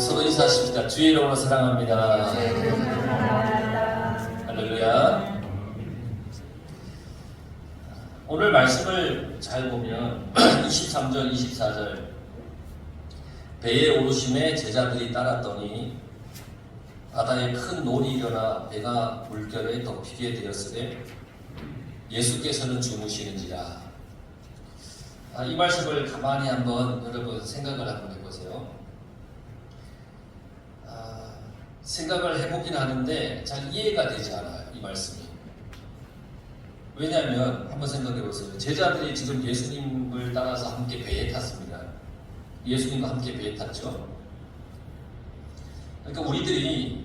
서로 인사하십시다. 주의 이름으로 사랑합니다. 할렐루야. 오늘 말씀을 잘 보면 23절, 24절 배에 오르심에 제자들이 따랐더니 바다에 큰 놀이 일어나 배가 물결에 덮이게 되었으되 예수께서는 주무시는지라. 이 말씀을 가만히 한번 여러분 생각을 한번 해보세요. 생각을 해보긴 하는데 잘 이해가 되지 않아요, 이 말씀이. 왜냐하면 한번 생각해 보세요. 제자들이 지금 예수님을 따라서 함께 배에 탔습니다. 예수님과 함께 배에 탔죠. 그러니까 우리들이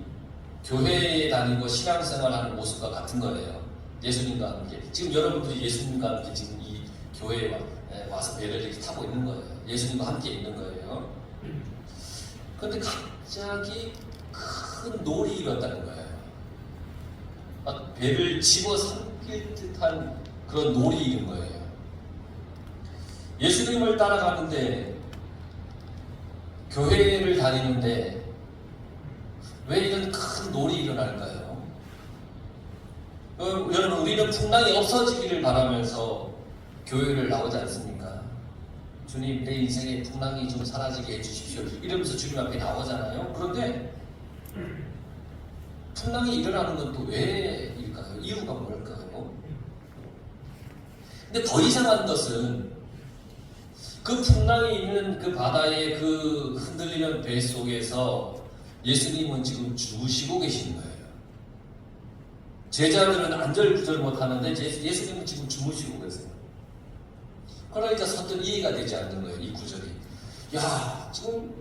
교회에 다니고 신앙생활하는 모습과 같은 거예요. 예수님과 함께. 지금 여러분들이 예수님과 함께 지금 이 교회에 와서 배를 이렇게 타고 있는 거예요. 예수님과 함께 있는 거예요. 그런데 갑자기 큰 놀이 일었다는 거예요. 배를 집어삼킬 듯한 그런 놀이 일인 거예요. 예수님을 따라가는데, 교회를 다니는데 왜 이런 큰 놀이 일어날까요? 여러분, 우리는 풍랑이 없어지기를 바라면서 교회를 나오지 않습니까? 주님, 내 인생에 풍랑이 좀 사라지게 해주십시오 이러면서 주님 앞에 나오잖아요. 그런데 풍랑이 일어나는 건 또 왜일까요? 이유가 뭘까요? 근데 더 이상한 것은 그 풍랑이 있는 그 바다의 그 흔들리는 배 속에서 예수님은 지금 주무시고 계시는 거예요. 제자들은 안절부절 못하는데 예수님은 지금 주무시고 계세요. 그러니까 선뜻 이해가 되지 않는 거예요, 이 구절이. 야, 지금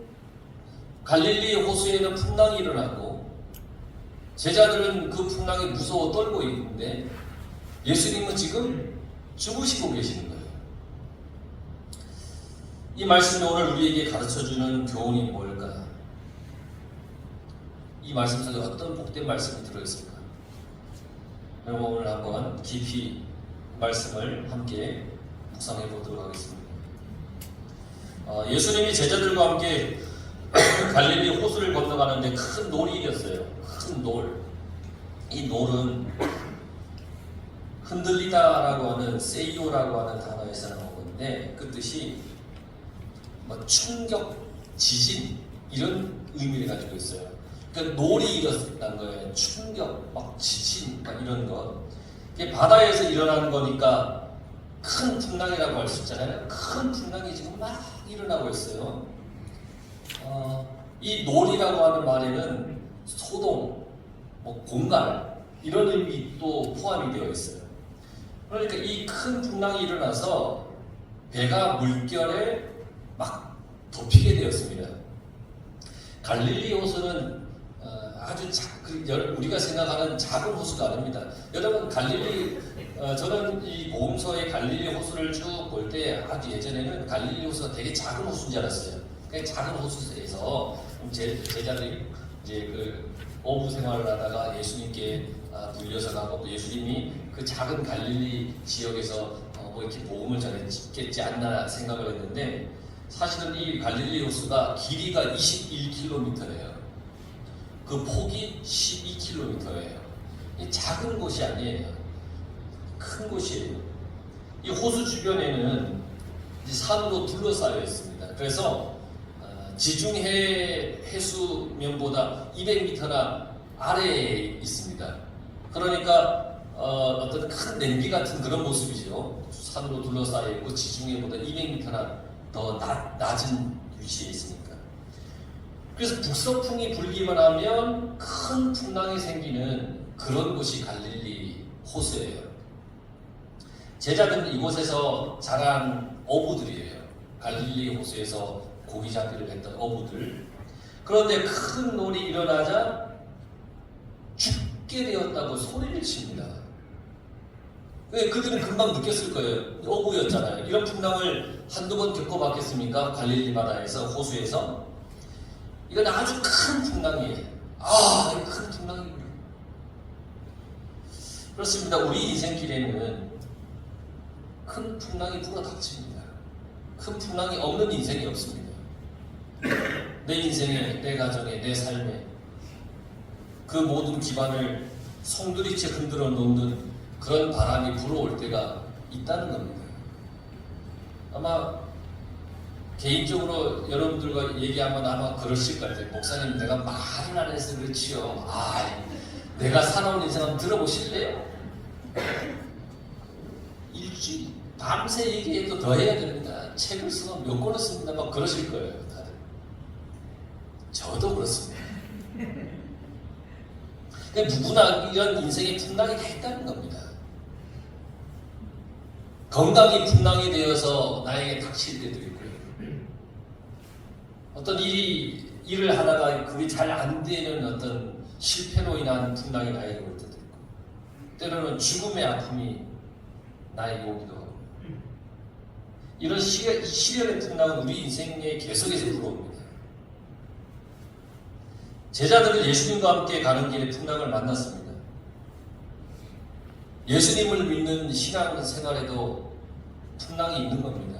갈릴리 호수에는 풍랑이 일어나고 제자들은 그 풍랑에 무서워 떨고 있는데 예수님은 지금 주무시고 계시는 거예요. 이 말씀이 오늘 우리에게 가르쳐주는 교훈이 뭘까? 이 말씀 속에 어떤 복된 말씀이 들어있을까? 여러분, 오늘 한번 깊이 말씀을 함께 묵상해 보도록 하겠습니다. 예수님이 제자들과 함께 갈릴리 호수를 건너가는데 큰 놀이 일었어요. 큰 놀. 이 놀은 흔들리다라고 하는 세이오라고 하는 단어에서 나온 건데 그 뜻이 충격, 지진 이런 의미를 가지고 있어요. 그러니까 놀이 일었다는 거예요. 충격, 지진 이런 것. 이게 바다에서 일어나는 거니까 큰 풍랑이라고 할 수 있잖아요. 큰 풍랑이 지금 막 일어나고 있어요. 이 놀이라고 하는 말에는 소동, 공갈 이런 의미 또 포함이 되어 있어요. 그러니까 이 큰 풍랑이 일어나서 배가 물결에 막 덮이게 되었습니다. 갈릴리 호수는 아주 우리가 생각하는 작은 호수가 아닙니다. 여러분, 저는 이 보험서의 갈릴리 호수를 쭉 볼 때 아주 예전에는 갈릴리 호수가 되게 작은 호수인 줄 알았어요. 그 작은 호수에서 제자들이 이제 그 어부 생활을 하다가 예수님께 물려서 가고 또 예수님이 그 작은 갈릴리 지역에서 이렇게 복음을 전했겠지 않나 생각을 했는데 사실은 이 갈릴리 호수가 길이가 21km예요. 그 폭이 12km예요. 이 작은 곳이 아니에요. 큰 곳이에요. 이 호수 주변에는 산으로 둘러싸여 있습니다. 그래서 지중해 해수면보다 200m나 아래에 있습니다. 그러니까 어떤 큰 냄비 같은 그런 모습이죠. 산으로 둘러싸여 있고 지중해보다 200m나 더 낮은 위치에 있으니까. 그래서 북서풍이 불기만 하면 큰 풍랑이 생기는 그런 곳이 갈릴리 호수예요. 제자들은 이곳에서 자란 어부들이에요. 갈릴리 호수에서 고기 잡기를 했던 어부들. 그런데 큰 놀이 일어나자 죽게 되었다고 소리를 칩니다. 그들은 금방 느꼈을 거예요. 어부였잖아요. 이런 풍랑을 한두 번 겪어봤겠습니까? 갈릴리 바다에서, 호수에서. 이건 아주 큰 풍랑이에요. 큰 풍랑이군요. 그렇습니다. 우리 인생길에는 큰 풍랑이 불어닥칩니다. 큰 풍랑이 없는 인생이 없습니다. 내 인생에, 내 가정에, 내 삶에 그 모든 기반을 송두리째 흔들어 놓는 그런 바람이 불어올 때가 있다는 겁니다. 아마 개인적으로 여러분들과 얘기하면 아마 그러실 거예요. 목사님, 내가 말을 안 해서 그렇지요. 내가 살아온 인생 한번 들어보실래요? 일주일 밤새 얘기해도 더 해야 됩니다. 책을 쓰면 몇 권을 씁니다. 막 그러실 거예요, 다들. 저도 그렇습니다. 누구나 이런 인생의 풍랑이 다 있다는 겁니다. 건강이 풍랑이 되어서 나에게 닥칠 때도 있고요. 어떤 일을 하다가 그게 잘 안 되는 어떤 실패로 인한 풍랑이 나에게 올 때도 있고, 때로는 죽음의 아픔이 나에게 오기도 하고, 이런 시련의 풍랑은 우리 인생에 계속해서 불어옵니다. 제자들은 예수님과 함께 가는 길에 풍랑을 만났습니다. 예수님을 믿는 신앙 생활에도 풍랑이 있는 겁니다.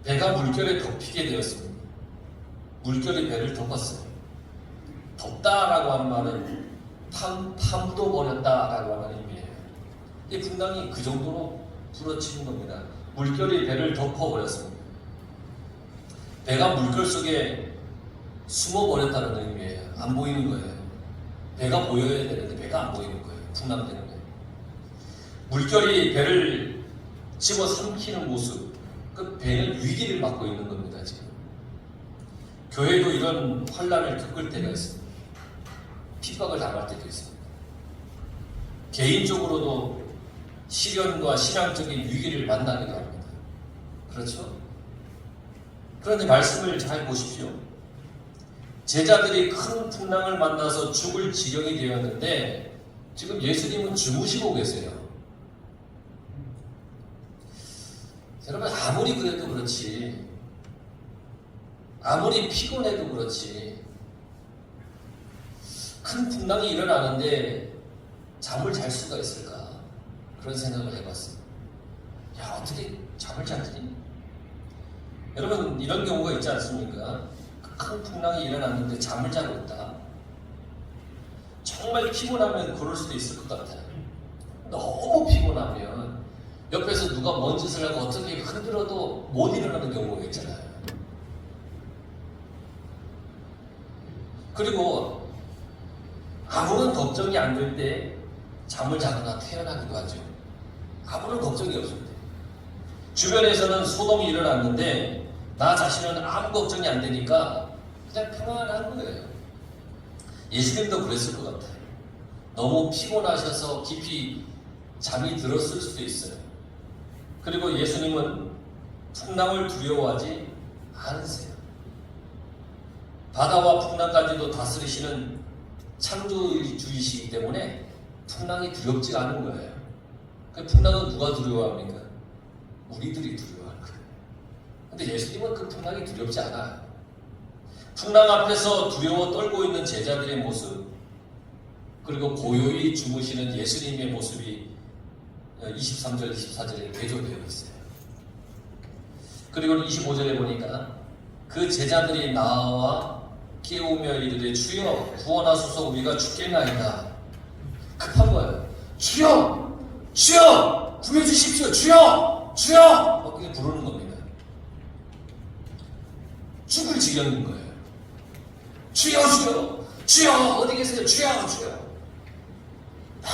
배가 물결에 덮이게 되었습니다. 물결이 배를 덮었어요. 덮다라고 하는 말은 파묻어 버렸다라고 하는 의미예요. 이 풍랑이 그 정도로 불어치는 겁니다. 물결이 배를 덮어버렸습니다. 배가 물결 속에 숨어버렸다는 의미예요. 안 보이는 거예요. 배가 보여야 되는데 배가 안 보이는 거예요. 풍랑 때문에. 물결이 배를 집어삼키는 모습, 그 배는 위기를 맞고 있는 겁니다. 지금 교회도 이런 환란을 겪을 때가 있습니다. 핍박을 당할 때도 있습니다. 개인적으로도 시련과 신앙적인 위기를 만나기도 합니다. 그렇죠? 그런데 말씀을 잘 보십시오. 제자들이 큰 풍랑을 만나서 죽을 지경이 되었는데 지금 예수님은 주무시고 계세요. 여러분, 아무리 그래도 그렇지, 아무리 피곤해도 그렇지, 큰 풍랑이 일어나는데 잠을 잘 수가 있을까? 그런 생각을 해봤어요. 야, 어떻게 잠을 자지? 여러분, 이런 경우가 있지 않습니까? 큰 풍랑이 일어났는데 잠을 자고 있다. 정말 피곤하면 그럴 수도 있을 것 같아요. 너무 피곤하면 옆에서 누가 뭔 짓을 하고 어떻게 흔들어도 못 일어나는 경우가 있잖아요. 그리고 아무런 걱정이 안 될 때 잠을 자거나 태어나기도 하죠. 아무런 걱정이 없습니다. 주변에서는 소동이 일어났는데 나 자신은 아무 걱정이 안 되니까 그냥 평안한 거예요. 예수님도 그랬을 것 같아요. 너무 피곤하셔서 깊이 잠이 들었을 수도 있어요. 그리고 예수님은 풍랑을 두려워하지 않으세요. 바다와 풍랑까지도 다스리시는 창조주이시기 때문에 풍랑이 두렵지 않은 거예요. 그 풍랑은 누가 두려워합니까? 우리들이 두려워하는 거예요. 근데 예수님은 그 풍랑이 두렵지 않아요. 풍랑 앞에서 두려워 떨고 있는 제자들의 모습, 그리고 고요히 주무시는 예수님의 모습이 23절, 24절에 대조되어 있어요. 그리고 25절에 보니까 그 제자들이 나와 깨우며 이르되 주여 구원하소서 우리가 죽겠나이다. 급한 거예요. 주여! 주여! 구해주십시오! 주여! 주여! 그렇게 부르는 겁니다. 죽을 지경인 거예요. 주여! 주여! 주여! 어디 계세요? 주여! 주여! 막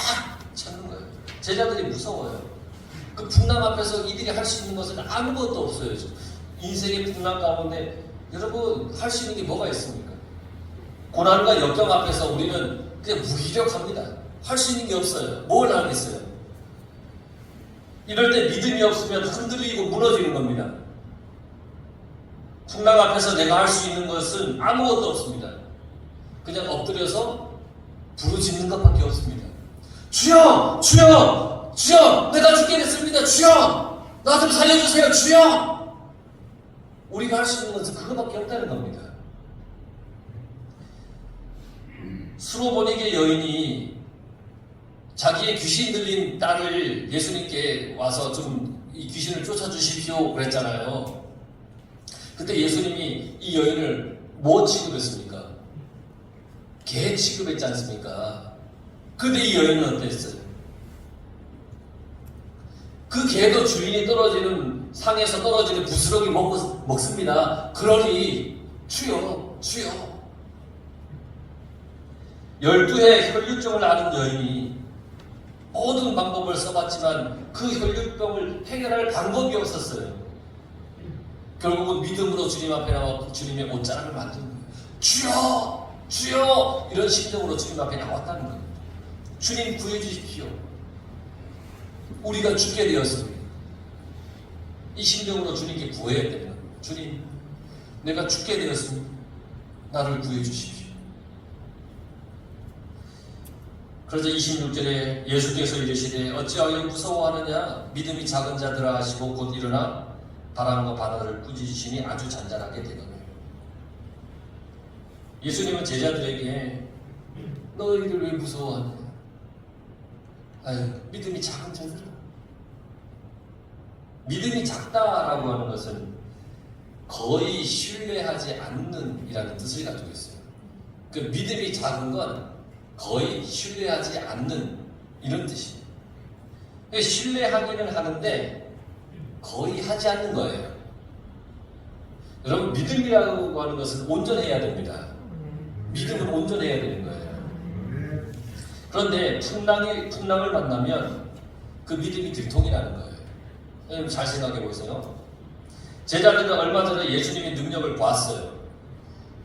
찾는 거예요. 제자들이 무서워요. 그 풍랑 앞에서 이들이 할 수 있는 것은 아무것도 없어요. 인생의 풍랑 가운데 여러분 할 수 있는 게 뭐가 있습니까? 고난과 역경 앞에서 우리는 그냥 무기력합니다. 할 수 있는 게 없어요. 뭘 하겠어요? 이럴 때 믿음이 없으면 흔들리고 무너지는 겁니다. 풍랑 앞에서 내가 할 수 있는 것은 아무것도 없습니다. 그냥 엎드려서 부르짖는 것밖에 없습니다. 주여! 주여! 주여! 내가 죽게 됐습니다. 주여! 나 좀 살려주세요. 주여! 우리가 할 수 있는 것은 그거밖에 없다는 겁니다. 수로보니게 여인이 자기의 귀신 들린 딸을 예수님께 와서 좀 이 귀신을 쫓아주십시오 그랬잖아요. 그때 예수님이 이 여인을 뭐 취급했습니까? 개 취급했지 않습니까? 근데 이 여인은 어땠어요? 그 개도 주인이 떨어지는 상에서 떨어지는 부스러기 먹습니다. 그러니 주여 주여. 12의 혈류증을 앓은 여인이 모든 방법을 써봤지만 그 혈류병을 해결할 방법이 없었어요. 결국은 믿음으로 주님 앞에 나와 주님의 옷자락을 만든 거예요. 주여! 주여! 이런 심정으로 주님 앞에 나왔다는 거예요. 주님 구해주십시오. 우리가 죽게 되었습니다. 이 심정으로 주님께 구해야 되는 거예요. 주님, 내가 죽게 되었습니다. 나를 구해주십시오. 그래서 26절에 예수께서 이르시되 어찌하여 무서워하느냐? 믿음이 작은 자들아 하시고 곧 일어나 바람과 바다를 꾸짖으시니 아주 잔잔하게 되거든요. 예수님은 제자들에게 너희들 왜 무서워하느냐? 아유, 믿음이 작은 자들아. 믿음이 작다라고 하는 것은 거의 신뢰하지 않는 이라는 뜻을 가지고 있어요. 그 믿음이 작은 건 거의 신뢰하지 않는 이런 뜻이에요. 신뢰하기는 하는데 거의 하지 않는 거예요. 여러분, 믿음이라고 하는 것은 온전해야 됩니다. 믿음은 온전해야 되는 거예요. 그런데 풍랑을 만나면 그 믿음이 들통이 나는 거예요. 여러분 잘 생각해 보세요. 제자들은 얼마 전에 예수님의 능력을 보았어요.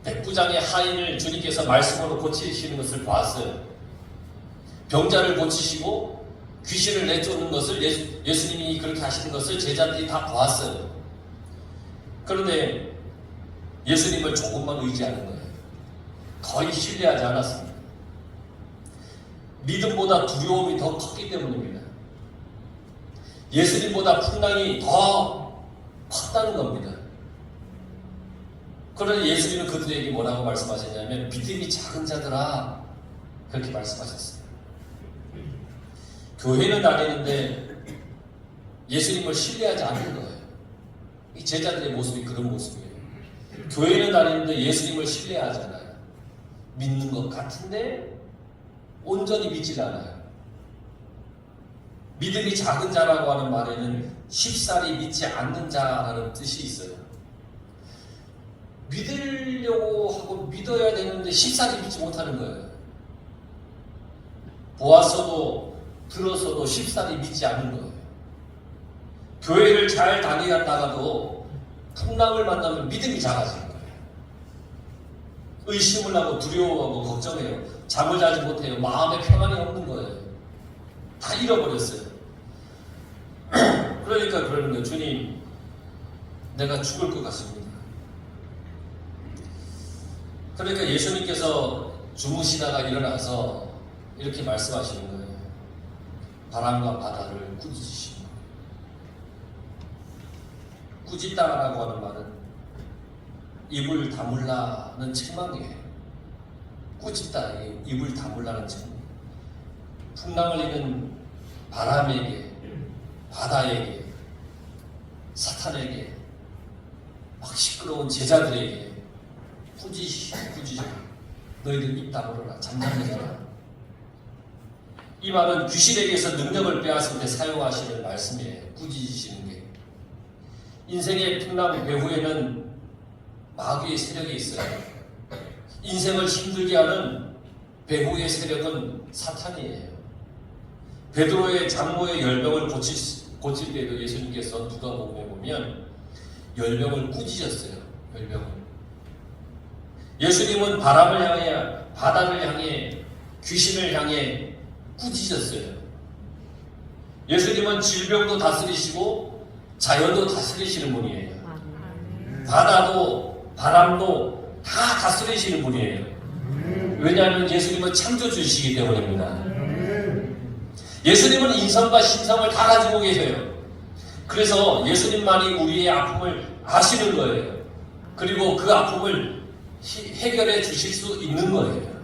백부장의 하인을 주님께서 말씀으로 고치시는 것을 보았어요. 병자를 고치시고 귀신을 내쫓는 것을 예수님이 그렇게 하시는 것을 제자들이 다 보았어요. 그런데 예수님을 조금만 의지하는 거예요. 거의 신뢰하지 않았습니다. 믿음보다 두려움이 더 컸기 때문입니다. 예수님보다 풍랑이 더 컸다는 겁니다. 그러나 예수님은 그들에게 뭐라고 말씀하셨냐면 믿음이 작은 자들아 그렇게 말씀하셨어요. 교회는 다니는데 예수님을 신뢰하지 않는 거예요. 이 제자들의 모습이 그런 모습이에요. 교회는 다니는데 예수님을 신뢰하지 않아요. 믿는 것 같은데 온전히 믿질 않아요. 믿음이 작은 자라고 하는 말에는 쉽사리 믿지 않는 자라는 뜻이 있어요. 믿으려고 하고 믿어야 되는데 쉽사리 믿지 못하는 거예요. 보았어도 들었어도 쉽사리 믿지 않는 거예요. 교회를 잘 다니다가도 풍랑을 만나면 믿음이 작아지는 거예요. 의심을 하고 두려워하고 걱정해요. 잠을 자지 못해요. 마음에 평안이 없는 거예요. 다 잃어버렸어요. 그러니까 그러는 거예요. 주님, 내가 죽을 것 같습니다. 그러니까 예수님께서 주무시다가 일어나서 이렇게 말씀하시는 거예요. 바람과 바다를 꾸짖으시는 거예요. 꾸짖다라고 하는 말은 입을 다물라는 책망이에요. 꾸짖다, 입을 다물라는 책망. 풍랑을 이는 바람에게, 바다에게, 사탄에게, 막 시끄러운 제자들에게 꾸짖으셔. 너희들 입 다물어라. 잠잠해져라. 이 말은 귀신에게서 능력을 빼앗을 때 사용하시는 말씀이에요. 꾸짖으시는 게. 인생의 풍랑 배후에는 마귀의 세력이 있어요. 인생을 힘들게 하는 배후의 세력은 사탄이에요. 베드로의 장모의 열병을 고칠 때도 예수님께서 누가복음에 보면 열병을 꾸짖으셨어요. 열병을. 예수님은 바람을 향해, 바다를 향해, 귀신을 향해 꾸짖으셨어요. 예수님은 질병도 다스리시고 자연도 다스리시는 분이에요. 바다도 바람도 다 다스리시는 분이에요. 왜냐하면 예수님은 창조주이시기 때문입니다. 예수님은 인성과 심성을 다 가지고 계세요. 그래서 예수님만이 우리의 아픔을 아시는 거예요. 그리고 그 아픔을 해결해 주실 수 있는 거예요.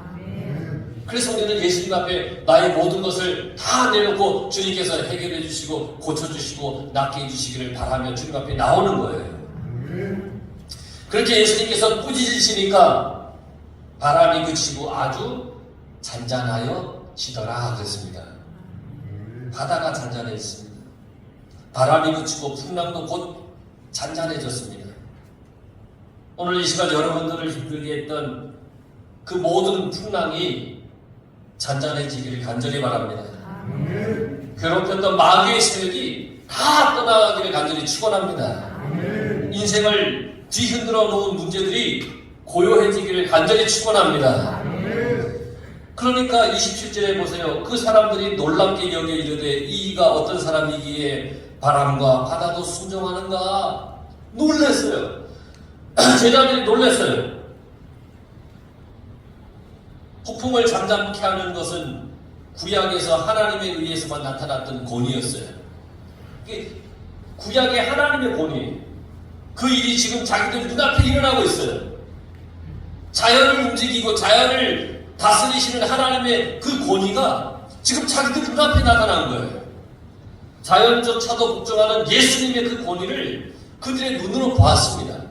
그래서 우리는 예수님 앞에 나의 모든 것을 다 내놓고 주님께서 해결해 주시고 고쳐주시고 낫게 해주시기를 바라며 주님 앞에 나오는 거예요. 그렇게 예수님께서 꾸짖으시니까 바람이 그치고 아주 잔잔하여지더라 그랬습니다. 바다가 잔잔해졌습니다. 바람이 그치고 풍랑도 곧 잔잔해졌습니다. 오늘 이 시간 여러분들을 힘들게 했던 그 모든 풍랑이 잔잔해지기를 간절히 바랍니다. 괴롭혔던 마귀의 세력이 다 떠나가기를 간절히 축원합니다. 인생을 뒤흔들어 놓은 문제들이 고요해지기를 간절히 축원합니다. 그러니까 27절에 보세요. 그 사람들이 놀랍게 여겨 이르되 이가 어떤 사람이기에 바람과 바다도 순종하는가? 놀랐어요. 제자들이 놀랐어요. 폭풍을 잠잠케 하는 것은 구약에서 하나님에 의해서만 나타났던 권위였어요. 구약의 하나님의 권위, 그 일이 지금 자기들 눈앞에 일어나고 있어요. 자연을 움직이고 자연을 다스리시는 하나님의 그 권위가 지금 자기들 눈앞에 나타난 거예요. 자연조차도 복종하는 예수님의 그 권위를 그들의 눈으로 보았습니다.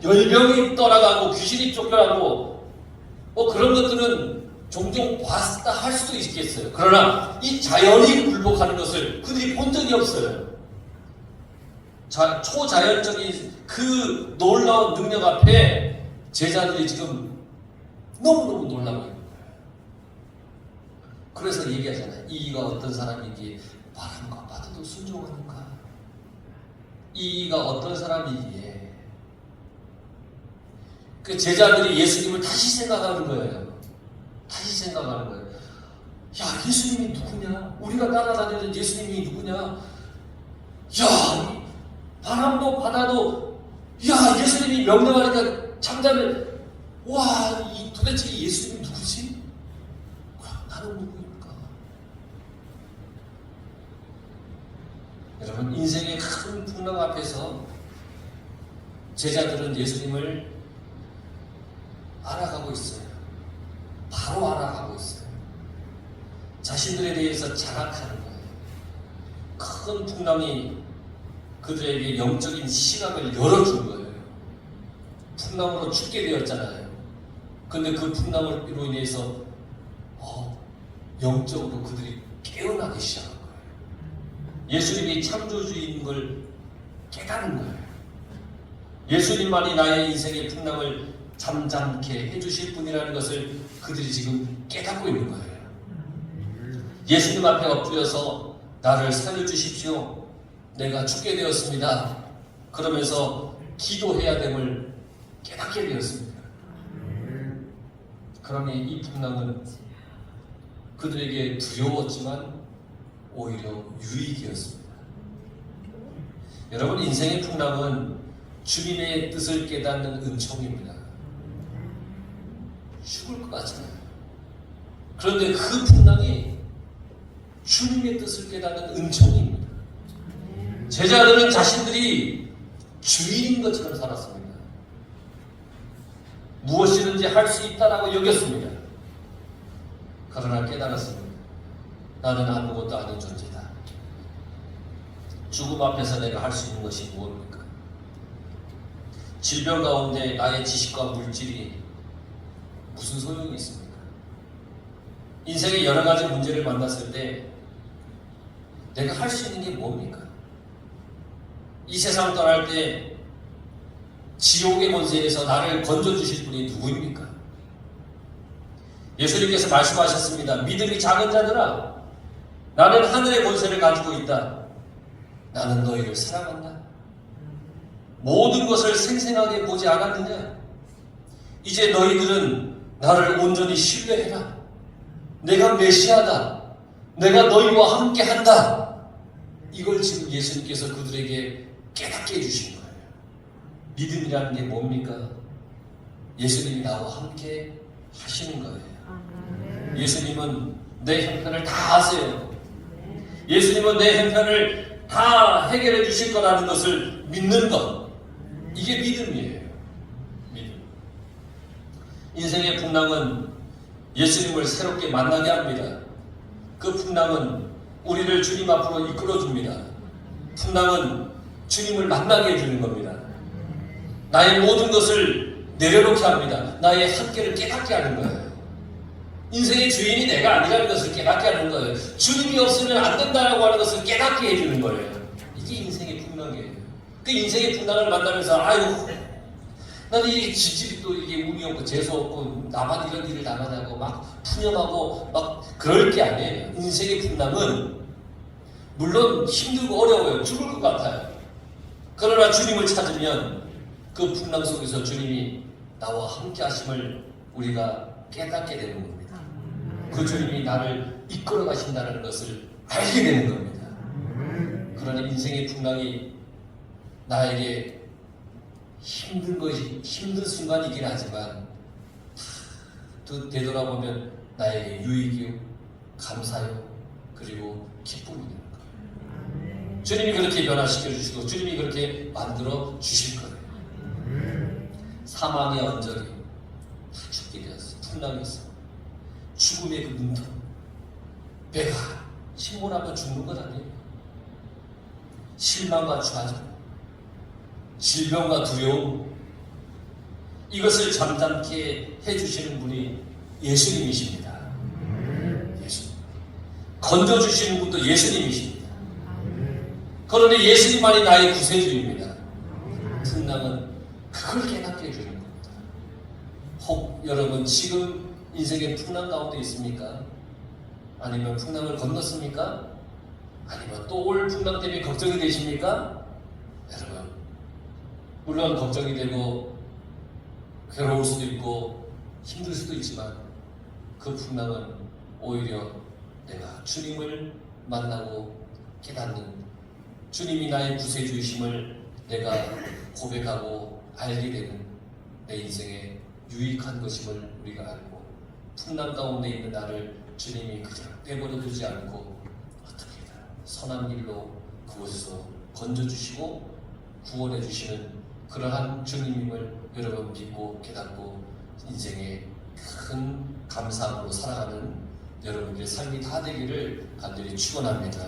열병이 떠나가고 귀신이 쫓겨나고 그런 것들은 종종 봤다 할 수도 있겠어요. 그러나 이 자연이 굴복하는 것을 그들이 본 적이 없어요. 초자연적인 그 놀라운 능력 앞에 제자들이 지금 너무너무 놀라고 있는 거예요. 그래서 얘기하잖아요. 이가 어떤 사람이기에 바람과 바다도 순종하는가? 이가 어떤 사람이기에 그 제자들이 예수님을 다시 생각하는 거예요. 다시 생각하는 거예요. 야, 예수님이 누구냐? 우리가 따라다니는 예수님이 누구냐? 야, 바람도 바다도 야, 예수님이 명령하니까 잠잠해. 와, 도대체 이 예수님이 누구지? 나는 누구입니까? 여러분, 인생의 큰 풍랑 앞에서 제자들은 예수님을 알아가고 있어요. 바로 알아가고 있어요. 자신들에 대해서 자각하는 거예요. 큰 풍랑이 그들에게 영적인 시각을 열어준 거예요. 풍랑으로 죽게 되었잖아요. 근데 그 풍랑으로 인해서 영적으로 그들이 깨어나기 시작한 거예요. 예수님이 창조주인 걸 깨닫는 거예요. 예수님만이 나의 인생의 풍랑을 잠잠케 해주실 분이라는 것을 그들이 지금 깨닫고 있는 거예요. 예수님 앞에 엎드려서 나를 살려주십시오. 내가 죽게 되었습니다. 그러면서 기도해야 됨을 깨닫게 되었습니다. 그러니 이 풍랑은 그들에게 두려웠지만 오히려 유익이었습니다. 여러분, 인생의 풍랑은 주님의 뜻을 깨닫는 은총입니다. 죽을 것 같잖아요. 그런데 그 풍랑이 주님의 뜻을 깨닫는 은총입니다. 제자들은 자신들이 주인인 것처럼 살았습니다. 무엇이든지 할 수 있다라고 여겼습니다. 그러나 깨달았습니다. 나는 아무것도 아닌 존재다. 죽음 앞에서 내가 할 수 있는 것이 무엇입니까? 질병 가운데 나의 지식과 물질이 무슨 소용이 있습니까? 인생의 여러 가지 문제를 만났을 때 내가 할 수 있는 게 뭡니까? 이 세상 떠날 때 지옥의 권세에서 나를 건져주실 분이 누구입니까? 예수님께서 말씀하셨습니다. 믿음이 작은 자들아, 나는 하늘의 권세를 가지고 있다. 나는 너희를 사랑한다. 모든 것을 생생하게 보지 않았느냐? 이제 너희들은 나를 온전히 신뢰해라. 내가 메시아다. 내가 너희와 함께 한다. 이걸 지금 예수님께서 그들에게 깨닫게 해주신 거예요. 믿음이라는 게 뭡니까? 예수님이 나와 함께 하시는 거예요. 예수님은 내 형편을 다 아세요. 예수님은 내 형편을 다 해결해 주실 거라는 것을 믿는 것. 이게 믿음이에요. 믿음. 인생의 풍랑은 예수님을 새롭게 만나게 합니다. 그 풍랑은 우리를 주님 앞으로 이끌어 줍니다. 풍랑은 주님을 만나게 해주는 겁니다. 나의 모든 것을 내려놓게 합니다. 나의 한계를 깨닫게 하는 거예요. 인생의 주인이 내가 아니라는 것을 깨닫게 하는 거예요. 주님이 없으면 안 된다라고 하는 것을 깨닫게 해주는 거예요. 이게 인생의 풍랑이에요. 그 인생의 풍랑을 만나면서 아유 나는 이 지집이 또 이게 운이 없고 재수 없고 나만 이런 일을 당하냐고 막 푸념하고 막 그럴 게 아니에요. 인생의 풍랑은 물론 힘들고 어려워요. 죽을 것 같아요. 그러나 주님을 찾으면 그 풍랑 속에서 주님이 나와 함께 하심을 우리가 깨닫게 되는 겁니다. 그 주님이 나를 이끌어 가신다는 것을 알게 되는 겁니다. 그러나 인생의 풍랑이 나에게 힘든 순간이긴 하지만 되돌아보면 나에게 유익이요, 감사요, 그리고 기쁨이 되는 거예요. 주님이 그렇게 변화시켜 주시고 주님이 그렇게 만들어 주실 거예요. 사망의 언저리 다 죽게 되었어요. 풍랑이었어요. 죽음의 그 문턱, 배가 침몰하면 죽는 것 아니에요. 실망과 좌절, 질병과 두려움, 이것을 잠잠케 해주시는 분이 예수님이십니다. 예수님. 건져주시는 분도 예수님이십니다. 그런데 예수님만이 나의 구세주입니다. 풍랑은 그걸 깨닫게 해주는 겁니다. 혹 여러분 지금 인생의 풍랑 가운데 있습니까? 아니면 풍랑을 건넜습니까? 아니면 또 올 풍랑 때문에 걱정이 되십니까? 여러분 물론 걱정이 되고 괴로울 수도 있고 힘들 수도 있지만 그 풍랑은 오히려 내가 주님을 만나고 깨닫는, 주님이 나의 구세주이심을 내가 고백하고 알게 되는 내 인생의 유익한 것임을 우리가 알고, 풍랑 가운데 있는 나를 주님이 그저 내버려 두지 않고 어떻게든 선한 길로 그곳에서 건져주시고 구원해 주시는 그러한 주님임을 여러분 믿고 깨닫고 인생의 큰 감사함으로 살아가는 여러분들의 삶이 다 되기를 간절히 축원합니다.